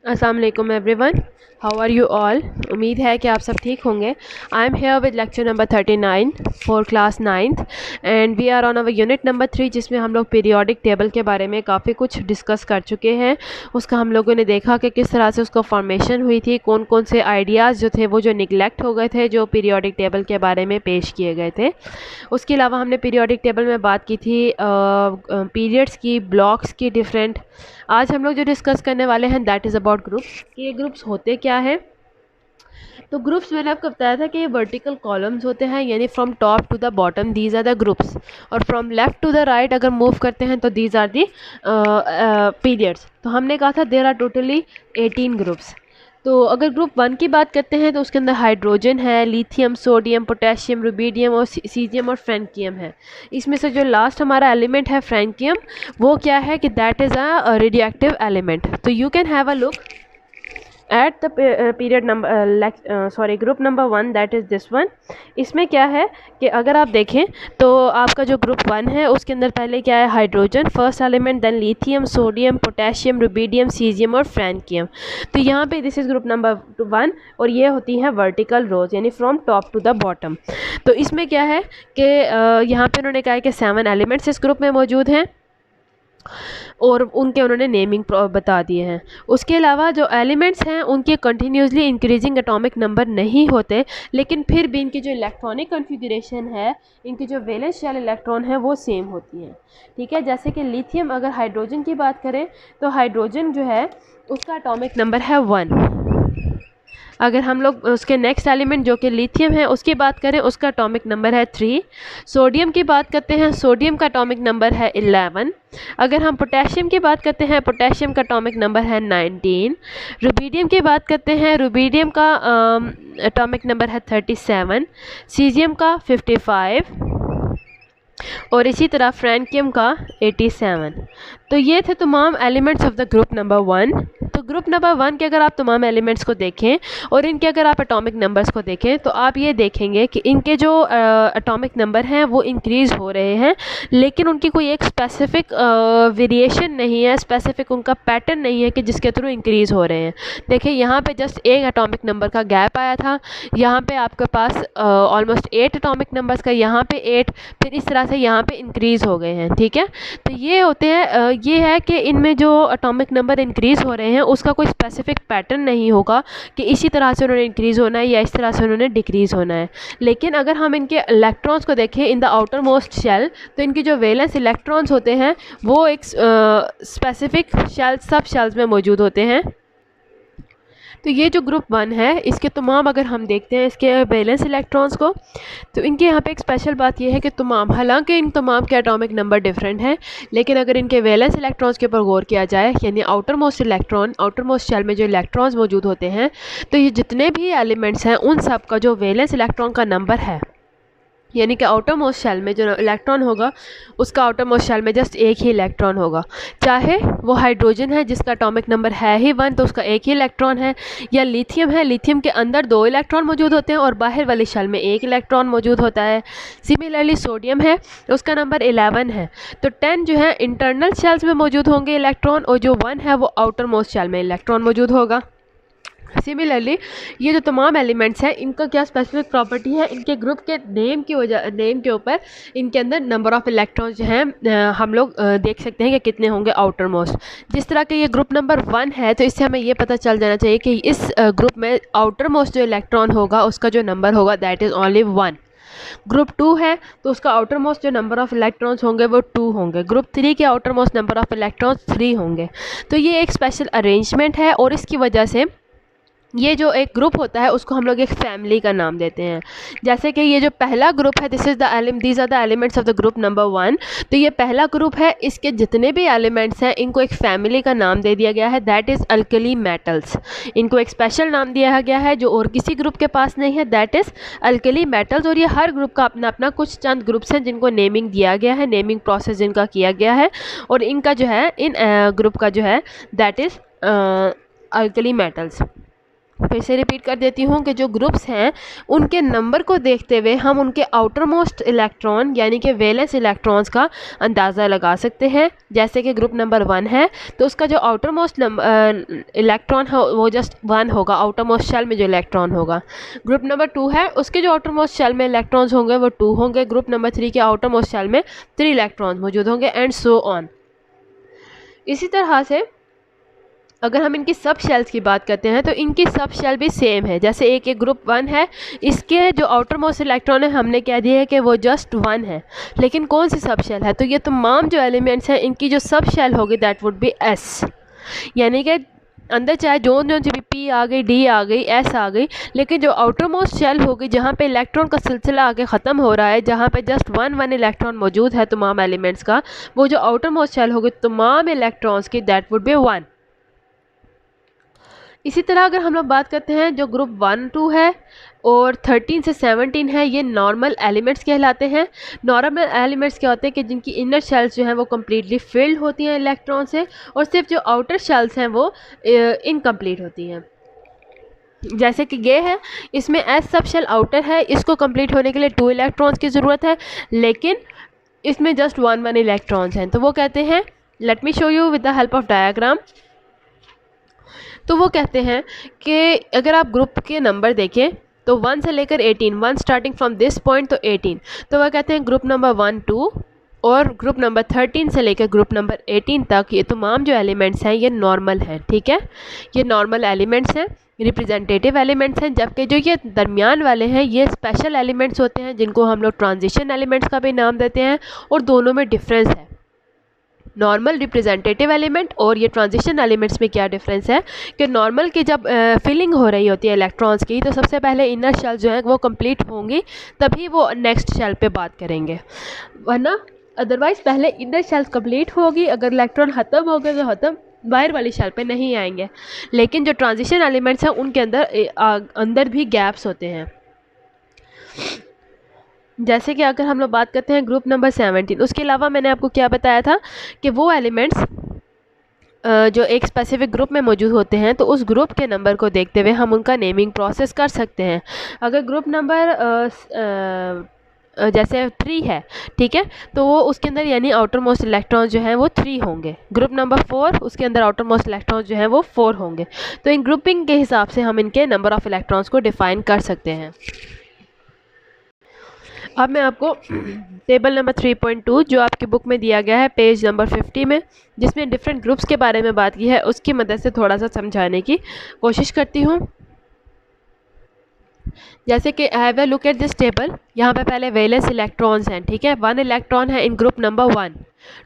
अस्सलाम वालेकुम everyone, how are you all. उम्मीद है कि आप सब ठीक होंगे। I am here with lecture number 39 for class 9th and we are on our unit number 3, जिसमें हम लोग पीरियोडिक टेबल के बारे में काफ़ी कुछ डिस्कस कर चुके हैं। उसका हम लोगों ने देखा कि किस तरह से उसका फॉर्मेशन हुई थी, कौन कौन से आइडियाज़ जो थे वो जो निगलेक्ट हो गए थे, जो पीरियोडिक टेबल के बारे में पेश किए गए थे। उसके अलावा हमने पीरियोडिक टेबल में बात की थी पीरियड्स की, ब्लॉक्स की डिफरेंट। आज हम लोग जो डिस्कस करने वाले हैं दैट इज़ अबाउट ग्रुप्स, कि ये ग्रुप्स होते क्या हैं। तो ग्रुप्स मैंने आपको बताया था कि ये वर्टिकल कॉलम्स होते हैं, यानी from top to the bottom these are the groups, और from left to the right अगर मूव करते हैं तो दीज आर दी पीरियड्स। तो हमने कहा था देर आर टोटली 18 ग्रुप्स। तो अगर ग्रुप 1 की बात करते हैं तो उसके अंदर हाइड्रोजन है, लिथियम, सोडियम, पोटेशियम, रुबीडियम और सीजियम और फ्रैंकियम है। इसमें से जो लास्ट हमारा एलिमेंट है फ्रैंकियम, वो क्या है कि that is a radioactive element. तो you can have a look at the period number group number 1, that is this one. इसमें क्या है कि अगर आप देखें तो आपका जो ग्रुप 1 है उसके अंदर पहले क्या है, hydrogen first element, then lithium, sodium, potassium, rubidium, caesium और फ्रैंकियम। तो यहाँ पे दिस इज़ ग्रुप नंबर 1 और ये होती है वर्टिकल रोज, यानी from top to the bottom. तो इसमें क्या है कि यहाँ पे उन्होंने कहा है कि 7 एलिमेंट्स इस ग्रुप में मौजूद हैं और उनके उन्होंने नेमिंग बता दिए हैं। उसके अलावा जो एलिमेंट्स हैं उनके कंटिन्यूसली इंक्रीजिंग एटॉमिक नंबर नहीं होते, लेकिन फिर भी इनकी जो इलेक्ट्रॉनिक कॉन्फ़िगरेशन है, इनकी जो वैलेंस शेल इलेक्ट्रॉन है वो सेम होती हैं। ठीक है, जैसे कि लिथियम, अगर हाइड्रोजन की बात करें तो हाइड्रोजन जो है उसका एटॉमिक नंबर है 1। अगर हम लोग उसके नेक्स्ट एलिमेंट जो कि लिथियम है उसकी बात करें, उसका एटॉमिक नंबर है 3। सोडियम की बात करते हैं, सोडियम का एटॉमिक नंबर है 11। अगर हम पोटेशियम की बात करते हैं, पोटेशियम का एटॉमिक नंबर है 19। रुबीडियम की बात करते हैं, रुबीडियम का एटॉमिक नंबर है 37। सीजियम का 55 और इसी तरह फ्रैंकियम का 87। तो ये थे तमाम elements of the group number 1। तो ग्रुप नंबर 1 के अगर आप तमाम एलिमेंट्स को देखें और इनके अगर आप एटॉमिक नंबर्स को देखें तो आप ये देखेंगे कि इनके जो एटॉमिक नंबर हैं वो इंक्रीज़ हो रहे हैं, लेकिन उनकी कोई एक स्पेसिफिक वेरिएशन नहीं है, स्पेसिफिक उनका पैटर्न नहीं है कि जिसके थ्रू इंक्रीज़ हो रहे हैं। देखिए यहाँ पे जस्ट एक एटॉमिक नंबर का गैप आया था, यहाँ पे आपके पास ऑलमोस्ट 8 एटॉमिक नंबर्स का, यहाँ पे 8, फिर इस तरह से यहाँ पे इंक्रीज़ हो गए हैं। ठीक है, तो ये होते हैं ये है कि इनमें जो एटॉमिक नंबर इंक्रीज़ हो रहे हैं उसका कोई स्पेसिफिक पैटर्न नहीं होगा कि इसी तरह से उन्होंने इंक्रीज़ होना है या इस तरह से उन्होंने डिक्रीज़ होना है। लेकिन अगर हम इनके इलेक्ट्रॉन्स को देखें in the outermost shell, तो इनकी जो वैलेंस इलेक्ट्रॉन्स होते हैं वो एक स्पेसिफिक शेल, सब शेल्स में मौजूद होते हैं। तो ये जो ग्रुप 1 है इसके तमाम अगर हम देखते हैं इसके वैलेंस इलेक्ट्रॉन्स को, तो इनके यहाँ पे एक स्पेशल बात ये है कि तमाम, हालांकि इन तमाम के एटॉमिक नंबर डिफरेंट हैं, लेकिन अगर इनके वैलेंस इलेक्ट्रॉन्स के ऊपर गौर किया जाए, यानी outermost electron, outermost shell में जो इलेक्ट्रॉन्स मौजूद होते हैं, तो ये जितने भी एलिमेंट्स हैं उन सब का जो वैलेंस इलेक्ट्रॉन का नंबर है, यानी कि आउटर मोस्ट शेल में जो इलेक्ट्रॉन होगा उसका आउटर मोस्ट शेल में जस्ट एक ही इलेक्ट्रॉन होगा। चाहे वो हाइड्रोजन है जिसका एटॉमिक नंबर है ही 1 तो उसका एक ही इलेक्ट्रॉन है, या लिथियम है, लिथियम के अंदर 2 इलेक्ट्रॉन मौजूद होते हैं और बाहर वाली शेल में 1 इलेक्ट्रॉन मौजूद होता है। सिमिलरली सोडियम है, उसका नंबर 11 है, तो 10 जो है इंटरनल शेल्स में मौजूद होंगे इलेक्ट्रॉन, और जो 1 है वो आउटर मोस्ट शेल में इलेक्ट्रॉन मौजूद होगा। सिमिलरली ये जो तमाम एलिमेंट्स हैं इनका क्या स्पेसिफिक प्रॉपर्टी है, इनके ग्रुप के नेम की वजह, नेम के ऊपर इनके अंदर नंबर ऑफ़ इलेक्ट्रॉन्स जो हैं हम लोग देख सकते हैं कि कितने होंगे आउटर मोस्ट। जिस तरह के ये ग्रुप नंबर 1 है तो इससे हमें ये पता चल जाना चाहिए कि इस ग्रुप में आउटर मोस्ट जो इलेक्ट्रॉन होगा उसका जो नंबर होगा दैट इज़ ओनली 1। ग्रुप 2 है तो उसका आउटर मोस्ट जो नंबर ऑफ़ इलेक्ट्रॉन्स होंगे वो 2 होंगे। ग्रुप 3 के outer most number of electrons 3 होंगे। तो ये एक स्पेशल अरेंजमेंट है और इसकी वजह से ये जो एक ग्रुप होता है उसको हम लोग एक फैमिली का नाम देते हैं। जैसे कि ये जो पहला ग्रुप है these are the elements of the group number 1, तो ये पहला ग्रुप है, इसके जितने भी एलिमेंट्स हैं इनको एक फैमिली का नाम दे दिया गया है, दैट इज़ अल्कली मेटल्स। इनको एक स्पेशल नाम दिया गया है जो और किसी ग्रुप के पास नहीं है, दैट इज़ अल्कली मेटल्स। और ये हर ग्रुप का अपना अपना कुछ चंद ग्रुप्स हैं जिनको नेमिंग दिया गया है, नेमिंग प्रोसेस जिनका किया गया है, और इनका जो है इन ग्रुप का जो है दैट इज़ अल्कली मेटल्स। फिर से रिपीट कर देती हूँ कि जो ग्रुप्स हैं उनके नंबर को देखते हुए हम उनके आउटर मोस्ट इलेक्ट्रॉन यानी कि वैलेंस इलेक्ट्रॉन्स का अंदाज़ा लगा सकते हैं। जैसे कि ग्रुप नंबर 1 है तो उसका जो आउटर मोस्ट इलेक्ट्रॉन है वो जस्ट 1 होगा, आउटर मोस्ट शेल में जो इलेक्ट्रॉन होगा। ग्रुप नंबर 2 है उसके जो आउटर मोस्ट शेल में इलेक्ट्रॉन्स होंगे वो 2 होंगे। ग्रुप नंबर 3 के आउटर मोस्ट शेल में 3 इलेक्ट्रॉन्स मौजूद होंगे एंड सो ऑन। इसी तरह से अगर हम इनकी सब शेल्स की बात करते हैं तो इनकी सब शेल भी सेम है। जैसे एक ग्रुप 1 है, इसके जो आउटर मोस्ट इलेक्ट्रॉन है हमने कह दिया है कि वो जस्ट 1 है, लेकिन कौन सी सब शेल है? तो ये तमाम जो एलिमेंट्स हैं इनकी जो सब शेल होगी दैट वुड बी एस, यानी कि अंदर चाहे जो सी भी पी आ गई, डी आ गई, एस आ गई, लेकिन जो आउटर मोस्ट शेल होगी जहाँ पे इलेक्ट्रॉन का सिलसिला आगे ख़त्म हो रहा है, जहाँ पे जस्ट 1 इलेक्ट्रॉन मौजूद है तमाम एलिमेंट्स का, वो जो आउटर मोस्ट शेल होगी तमाम इलेक्ट्रॉन्स की दैट वुड बी 1। इसी तरह अगर हम लोग बात करते हैं जो ग्रुप 1, 2 है और 13 से 17 है, ये नॉर्मल एलिमेंट्स कहलाते हैं। नॉर्मल एलिमेंट्स क्या होते हैं कि जिनकी इनर शेल्स जो हैं वो कम्प्लीटली फिल्ड होती हैं इलेक्ट्रॉन से, और सिर्फ जो आउटर शेल्स हैं वो इनकम्प्लीट होती हैं। जैसे कि ये है, इसमें एस सब शेल आउटर है, इसको कंप्लीट होने के लिए 2 इलेक्ट्रॉन्स की ज़रूरत है, लेकिन इसमें जस्ट 1 इलेक्ट्रॉन्स हैं। तो वो कहते हैं, let me show you with the help of diagram. तो वो कहते हैं कि अगर आप ग्रुप के नंबर देखें तो 1 से लेकर 18, 1 स्टार्टिंग फ्रॉम दिस पॉइंट तो 18, तो वह कहते हैं ग्रुप नंबर 1, 2 और ग्रुप नंबर 13 से लेकर ग्रुप नंबर 18 तक ये तमाम जो एलिमेंट्स हैं ये नॉर्मल हैं। ठीक है, ये नॉर्मल एलिमेंट्स हैं, रिप्रेजेंटेटिव एलिमेंट्स हैं, जबकि जो ये दरमियान वाले हैं ये स्पेशल एलिमेंट्स होते हैं जिनको हम लोग ट्रांजिशन एलिमेंट्स का भी नाम देते हैं, और दोनों में डिफरेंस है। नॉर्मल, रिप्रेजेंटेटिव एलिमेंट और ये ट्रांजिशन एलिमेंट्स में क्या डिफरेंस है कि नॉर्मल की जब फिलिंग हो रही होती है इलेक्ट्रॉन्स की, तो सबसे पहले इनर शेल जो है वो कंप्लीट होंगी, तभी वो नेक्स्ट शेल पे बात करेंगे, वरना अदरवाइज़ पहले इनर शेल कंप्लीट होगी, अगर इलेक्ट्रॉन ख़त्म हो गए तो ख़त्म, बाहर वाली शेल पे नहीं आएंगे। लेकिन जो ट्रांजिशन एलिमेंट्स हैं उनके अंदर भी गैप्स होते हैं। जैसे कि अगर हम लोग बात करते हैं ग्रुप नंबर 17, उसके अलावा मैंने आपको क्या बताया था कि वो एलिमेंट्स जो एक स्पेसिफिक ग्रुप में मौजूद होते हैं तो उस ग्रुप के नंबर को देखते हुए हम उनका नेमिंग प्रोसेस कर सकते हैं। अगर ग्रुप नंबर जैसे 3 है, ठीक है, तो वो उसके अंदर यानी आउटर मोस्ट इलेक्ट्रॉन जो हैं वो 3 होंगे। ग्रुप नंबर 4 उसके अंदर आउटर मोस्ट इलेक्ट्रॉन जो हैं वो 4 होंगे। तो इन ग्रुपिंग के हिसाब से हम इनके नंबर ऑफ़ इलेक्ट्रॉन्स को डिफ़ाइन कर सकते हैं। अब मैं आपको टेबल नंबर 3.2 जो आपकी बुक में दिया गया है पेज नंबर 50 में, जिसमें डिफरेंट ग्रुप्स के बारे में बात की है, उसकी मदद से थोड़ा सा समझाने की कोशिश करती हूँ। जैसे कि have a look at this table, यहाँ पे पहले वैलेंस इलेक्ट्रॉन्स हैं, ठीक है, 1 इलेक्ट्रॉन है इन ग्रुप नंबर 1,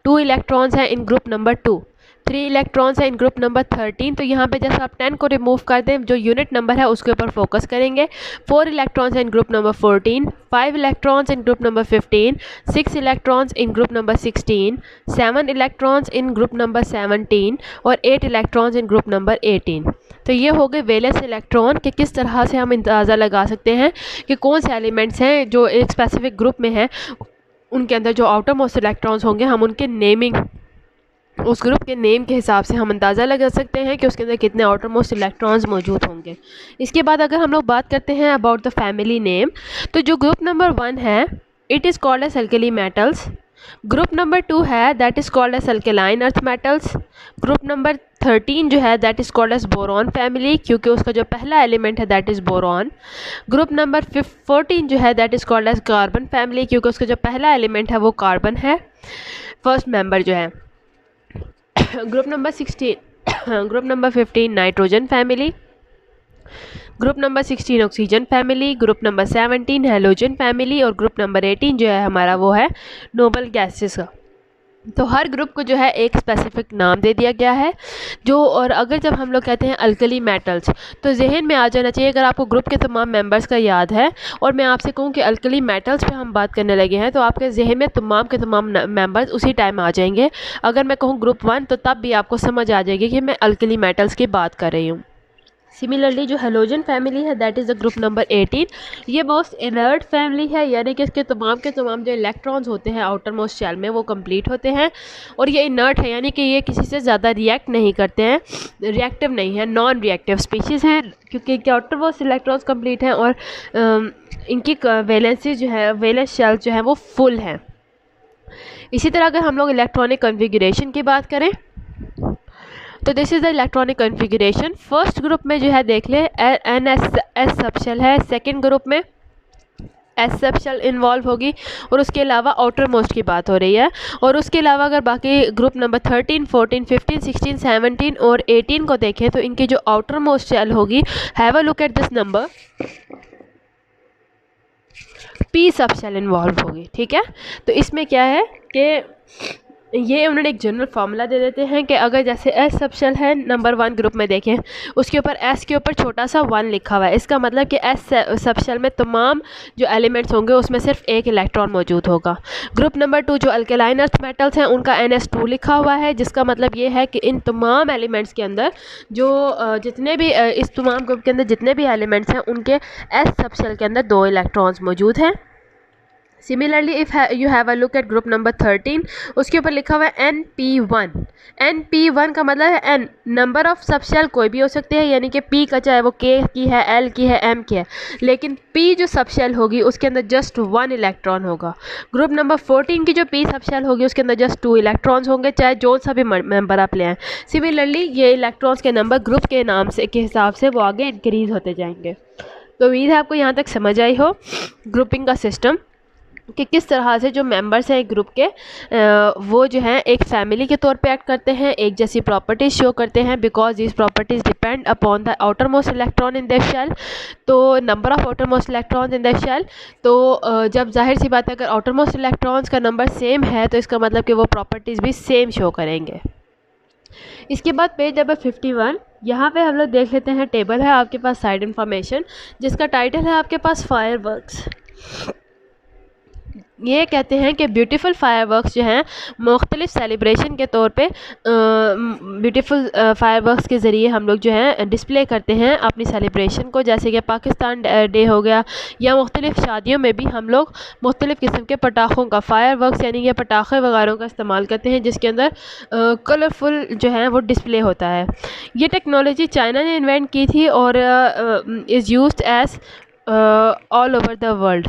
2 इलेक्ट्रॉन्स हैं इन ग्रुप नंबर 2, 3 इलेक्ट्रॉन्स हैं इन ग्रुप नंबर 13। तो यहाँ पे जैसे आप 10 को रिमूव कर दें, जो यूनिट नंबर है उसके ऊपर फोकस करेंगे। 4 इलेक्ट्रॉन्स हैं in group number 14, 5 electrons in group number 15, 6 electrons in group number 16, 7 electrons in group number 17 और 8 इलेक्ट्रॉन्स इन ग्रुप नंबर 18। तो ये हो गए वैलेंस इलेक्ट्रॉन कि किस तरह से हम अंदाज़ा लगा सकते हैं कि कौन से एलिमेंट्स हैं जो एक स्पेसिफिक ग्रुप में हैं, उनके अंदर जो आउटर मोस्ट इलेक्ट्रॉन्स होंगे हम उनके नेमिंग, उस ग्रुप के नेम के हिसाब से हम अंदाज़ा लगा सकते हैं कि उसके अंदर कितने आउटर मोस्ट इलेक्ट्रॉन्स मौजूद होंगे। इसके बाद अगर हम लोग बात करते हैं अबाउट द फैमिली नेम, तो जो ग्रुप नंबर 1 है it is called as alkali metals. Group number 2 है that is called as alkaline earth metals. Group number 13 जो है that is called as boron family, क्योंकि उसका जो पहला एलिमेंट है that is boron. Group number 14 जो है that is called as carbon family, क्योंकि उसका जो पहला एलिमेंट है वो कार्बन है, फर्स्ट मेंबर जो है। Group number 15 nitrogen family. Group number 16 oxygen family. Group number 17 halogen family और ग्रुप नंबर 18 जो है हमारा वो है नोबल गैसेस का। तो हर ग्रुप को जो है एक स्पेसिफिक नाम दे दिया गया है जो, और अगर जब हम लोग कहते हैं अल्कली मेटल्स तो जहन में आ जाना चाहिए, अगर आपको ग्रुप के तमाम मेंबर्स का याद है और मैं आपसे कहूँ कि अल्कली मेटल्स पे हम बात करने लगे हैं तो आपके जहन में तमाम के तमाम मेंबर्स उसी टाइम आ जाएंगे। अगर मैं कहूँ ग्रुप 1 तो तब भी आपको समझ आ जाएगी कि मैं अल्कली मेटल्स की बात कर रही हूँ। सिमिलरली जो हेलोजन फैमिली है that is the group number 18। ये मोस्ट इनर्ट फैमिली है, यानी कि इसके तमाम के तमाम जो इलेक्ट्रॉन्स होते हैं आउटर मोस्ट शेल में वो कंप्लीट होते हैं, और ये इनर्ट है यानी कि ये किसी से ज़्यादा रिएक्ट नहीं करते हैं, रिएक्टिव नहीं है, नॉन रिएक्टिव स्पीशीज़ हैं क्योंकि इनके आउटर मोस्ट इलेक्ट्रॉन्स कंप्लीट हैं और इनकी वैलेंसी जो है, वैलेंस शेल जो है वो फुल है। इसी तरह अगर हम लोग इलेक्ट्रॉनिक कन्फिगरेशन की बात करें तो this is the electronic configuration. First group में जो है देख ले एस सबशेल है, सेकंड ग्रुप में एस सबशेल इन्वॉल्व होगी, और उसके अलावा आउटर मोस्ट की बात हो रही है। और उसके अलावा अगर बाकी ग्रुप नंबर 13, 14, 15, 16, 17 और 18 को देखें तो इनकी जो आउटर मोस्ट शेल होगी, have a look at this number, P subshell involve होगी। ठीक है, तो इसमें क्या है कि ये उन्होंने एक जनरल फार्मूला दे देते हैं कि अगर जैसे एस सबशेल है नंबर 1 ग्रुप में देखें, उसके ऊपर एस के ऊपर छोटा सा 1 लिखा हुआ है, इसका मतलब कि एस सबशेल में तमाम जो एलिमेंट्स होंगे उसमें सिर्फ एक इलेक्ट्रॉन मौजूद होगा। ग्रुप नंबर 2 जो अल्कलाइन अर्थ मेटल्स हैं उनका NS2 लिखा हुआ है, जिसका मतलब ये है कि इन तमाम एलिमेंट्स के अंदर जो जितने भी इस तमाम ग्रुप के अंदर जितने भी एलिमेंट्स हैं उनके एस सबशेल के अंदर 2 इलेक्ट्रॉन्स मौजूद हैं। Similarly if you have a look eight group number 13, उसके ऊपर लिखा हुआ है NP1। NP1 का मतलब है N नंबर ऑफ सबशेल कोई भी हो सकते हैं, यानी कि P का चाहे वो K की है, L की है, M की है, लेकिन P जो सबशेल होगी उसके अंदर जस्ट 1 इलेक्ट्रॉन होगा। ग्रुप नंबर 14 की जो P सबशेल होगी उसके अंदर जस्ट 2 इलेक्ट्रॉन्स होंगे, चाहे जो सा भी मेंबर आप ले आएँ। सिमिलरली ये इलेक्ट्रॉन्स के नंबर ग्रुप के नाम से के हिसाब से वो आगे इंक्रीज होते जाएंगे। तो उम्मीद है आपको यहाँ तक समझ आई हो ग्रुपिंग का सिस्टम, कि किस तरह से जो मेंबर्स हैं एक ग्रुप के वो जो हैं एक फैमिली के तौर पे एक्ट करते हैं, एक जैसी प्रॉपर्टीज़ शो करते हैं, because this properties depend upon the outermost electron in the shell. तो number of outermost electrons in the shell, तो जब जाहिर सी बात है अगर आउटर मोस्ट इलेक्ट्रॉन्स का नंबर सेम है तो इसका मतलब कि वो प्रॉपर्टीज़ भी सेम शो करेंगे। इसके बाद पेज नंबर 51, यहाँ पे हम लोग देख लेते हैं, टेबल है आपके पास साइड इंफॉर्मेशन, जिसका टाइटल है आपके पास फायरवर्क्स। ये कहते हैं कि ब्यूटीफुल फायरवर्क्स जो हैं मुख्तलिफ सेलिब्रेशन के तौर पे ब्यूटीफुल फायरवर्क्स के ज़रिए हम लोग जो हैं डिस्प्ले करते हैं अपनी सेलिब्रेशन को, जैसे कि पाकिस्तान डे हो गया, या मुख्तलिफ शादियों में भी हम लोग मुख्तलिफ किस्म के पटाखों का, फायरवर्क्स यानी कि पटाखे वगैरह का इस्तेमाल करते हैं, जिसके अंदर कलरफुल जो है वो डिस्प्ले होता है। ये टेक्नोलॉजी चाइना ने इन्वेंट की थी और is used as all over the world,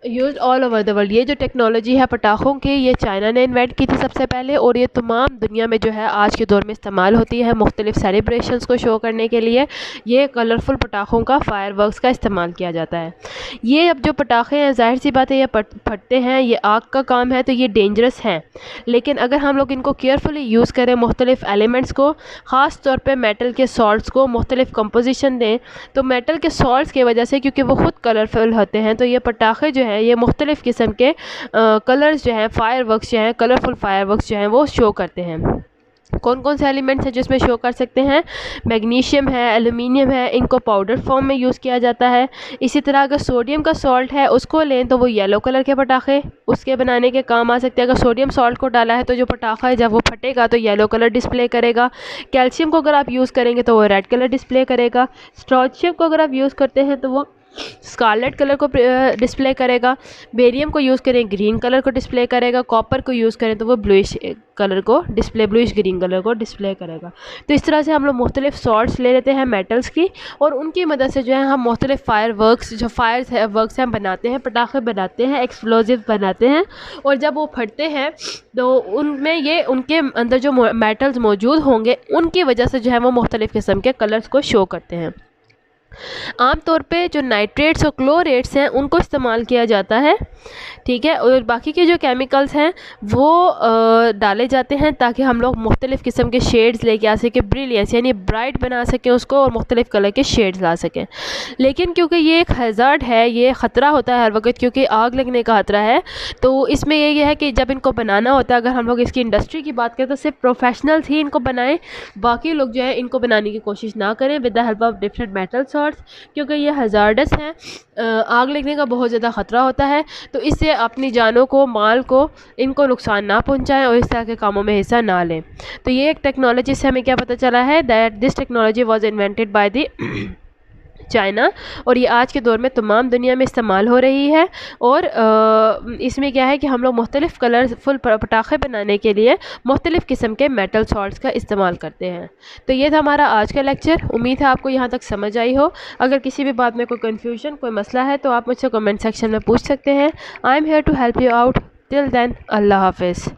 use all over the world. ये जो टेक्नोलॉजी है पटाखों की, ये चाइना ने इन्वेंट की थी सबसे पहले, और ये तमाम दुनिया में जो है आज के दौर में इस्तेमाल होती है मुख्तलिफ सेलिब्रेशंस को शो करने के लिए। ये कलरफुल पटाखों का, फायरवर्क्स का इस्तेमाल किया जाता है। ये अब जो पटाखे हैं जाहिर सी बात है ये फटते हैं, ये आग का काम है, तो ये डेंजरस हैं, लेकिन अगर हम लोग इनको केयरफुली यूज़ करें, मुख्तलिफ एलिमेंट्स को, ख़ास तौर पर मेटल के सॉल्ट्स को मुख्तलिफ कंपोजिशन दें, तो मेटल के सॉल्ट्स की वजह से, क्योंकि वो ख़ुद कलरफुल होते हैं, तो ये पटाखे जो ये मुख्तलिफ किस्म के कलर्स जो हैं, फायरवर्क्स जो हैं, कलरफुल फायरवर्क्स जो हैं वो शो करते हैं। कौन कौन से एलिमेंट्स हैं जिसमें शो कर सकते हैं? मैग्नीशियम है, एल्यूमिनियम है, इनको पाउडर फॉर्म में यूज़ किया जाता है। इसी तरह अगर सोडियम का सॉल्ट है उसको लें तो वो येलो कलर के पटाखे उसके बनाने के काम आ सकते हैं। अगर सोडियम सॉल्ट को डाला है तो जो पटाखा है जब वो फटेगा तो येलो कलर डिस्प्ले करेगा। कैल्शियम को अगर आप यूज़ करेंगे तो वो रेड कलर डिस्प्ले करेगा। स्ट्रॉन्शियम को अगर आप यूज़ करते हैं तो वो स्कारलेट कलर को डिस्प्ले करेगा। बेरियम को यूज़ करें ग्रीन कलर को डिस्प्ले करेगा। कॉपर को यूज़ करें तो वो ब्लूइश कलर को डिस्प्ले, ब्लूइश ग्रीन कलर को डिस्प्ले करेगा। तो इस तरह से हम लोग मुख्तलिफ सॉल्ट्स ले लेते हैं मेटल्स की, और उनकी मदद से जो है हम मुख्तलिफ फायर वर्क्स, जो फायर वर्क्स हैं बनाते हैं, पटाखे बनाते हैं, एक्सप्लोजिव बनाते हैं, और जब वो फटते हैं तो उनमें ये उनके अंदर जो मेटल्स मौजूद होंगे उनकी वजह से जो है वो मुख्तलिफ किस्म के कलर्स को शो करते हैं। आम तौर पे जो नाइट्रेट्स और क्लोरेट्स हैं उनको इस्तेमाल किया जाता है, ठीक है, और बाकी के जो केमिकल्स हैं वो डाले जाते हैं ताकि हम लोग मुख्तलिफ़ किस्म के शेड्स लेके आ सकें, ब्रिलियंस यानी ब्राइट बना सकें उसको, और मुख्तलिफ़ कलर के शेड्स ला सकें। लेकिन क्योंकि ये एक हज़ार्ड है, ये ख़तरा होता है हर वक्त, क्योंकि आग लगने का ख़तरा है, तो इसमें ये है कि जब इनको बनाना होता है, अगर हम लोग इसकी इंडस्ट्री की बात करें तो सिर्फ प्रोफेशनल्स ही इनको बनाएं, बाकी लोग जो है इनको बनाने की कोशिश ना करें with the help of different metals salts, क्योंकि ये हज़ार्डस हैं, आग लगने का बहुत ज़्यादा ख़तरा होता है। तो इससे अपनी जानों को, माल को, इनको नुकसान ना पहुंचाएं और इस तरह के कामों में हिस्सा ना लें। तो ये एक टेक्नोलॉजी से हमें क्या पता चला है, that this technology was invented by the China, और ये आज के दौर में तमाम दुनिया में इस्तेमाल हो रही है। और इसमें क्या है कि हम लोग मुख्तलिफ़ कलरफुल पटाखे बनाने के लिए मुख्तलिफ़ किस्म के मेटल सॉल्ट्स का इस्तेमाल करते हैं। तो ये था हमारा आज का लेक्चर। उम्मीद है आपको यहाँ तक समझ आई हो। अगर किसी भी बात में कोई कन्फ्यूजन, कोई मसला है तो आप मुझसे कमेंट सेक्शन में पूछ सकते हैं। I am here to help you out. Till then, अल्लाह हाफिज़।